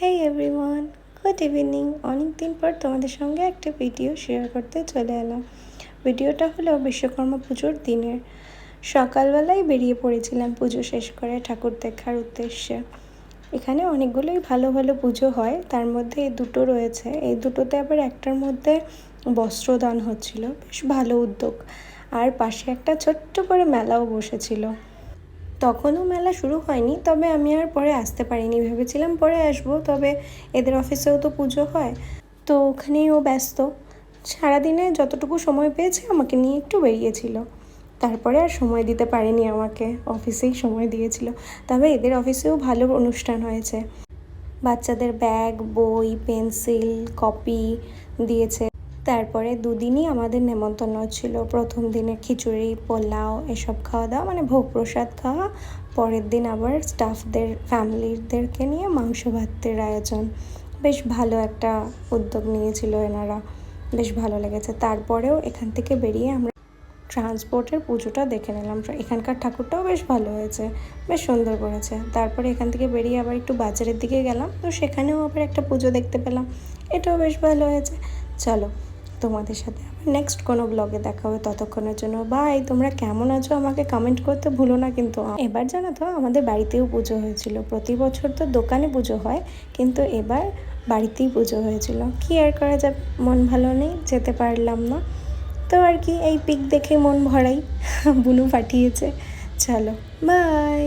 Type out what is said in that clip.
হেই everyone, good evening. অনেক দিন পর তোমাদের সঙ্গে একটা ভিডিও শেয়ার করতে চলে এলাম। ভিডিওটা হলো বিশ্বকর্মা পুজোর দিনের। সকালবেলায় বেরিয়ে পড়েছিলাম পুজো শেষ করে ঠাকুর দেখার উদ্দেশ্যে। এখানে অনেকগুলোই ভালো ভালো পুজো হয়, তার মধ্যে এই দুটো রয়েছে। এই দুটোতে আবার একটার মধ্যে বস্ত্রদান হচ্ছিল, বেশ ভালো উদ্যোগ। আর পাশে একটা ছোট্ট করে মেলাও বসেছিল। তখনও মেলা শুরু হয়নি, তবে আমি আর পরে আসতে পারিনি, ভেবেছিলাম পরে আসবো, তবে এদের অফিসেও তো পুজো হয়, তো ওখানেই ও ব্যস্ত। সারাদিনে যতটুকু সময় পেয়েছে আমাকে নিয়ে একটু বেরিয়েছিল, তারপরে আর সময় দিতে পারেনি আমাকে, অফিসেই সময় দিয়েছিল। তবে এদের অফিসেও ভালো অনুষ্ঠান হয়েছে, বাচ্চাদের ব্যাগ, বই, পেন্সিল, কপি দিয়েছে। তারপরে দুদিনই আমাদের নেমন্তন্ন ছিল। প্রথম দিনে খিচুড়ি, পোলাও এসব খাওয়া দাওয়া, মানে ভোগ প্রসাদ খাওয়া। পরের দিন আবার স্টাফদের, ফ্যামিলিদেরকে নিয়ে মাংস ভাতের আয়োজন। বেশ ভালো একটা উদ্যোগ নিয়েছিল এনারা, বেশ ভালো লেগেছে। তারপরেও এখান থেকে বেরিয়ে আমরা ট্রান্সপোর্টের পুজোটা দেখে নিলাম। এখানকার ঠাকুরটাও বেশ ভালো হয়েছে, বেশ সুন্দর করেছে। তারপরে এখান থেকে বেরিয়ে আবার একটু বাজারের দিকে গেলাম, তো সেখানেও আবার একটা পুজো দেখতে পেলাম, এটাও বেশ ভালো হয়েছে। চলো, তোমাদের সাথে আবার নেক্সট কোনো ব্লগে দেখা হবে। ততক্ষণের জন্য বাই। তোমরা কেমন আছো আমাকে কমেন্ট করতে ভুলো না কিন্তু। এবার জানো তো, আমাদের বাড়িতেও পুজো হয়েছিল। প্রতি বছর তো দোকানে পুজো হয়, কিন্তু এবার বাড়িতেই পুজো হয়েছিল। কি আর করা যাবে, মন ভালো নেই, যেতে পারলাম না। তো আর কি, এই পিক দেখে মন ভরাই, বুনু পাঠিয়েছে। চলো বাই।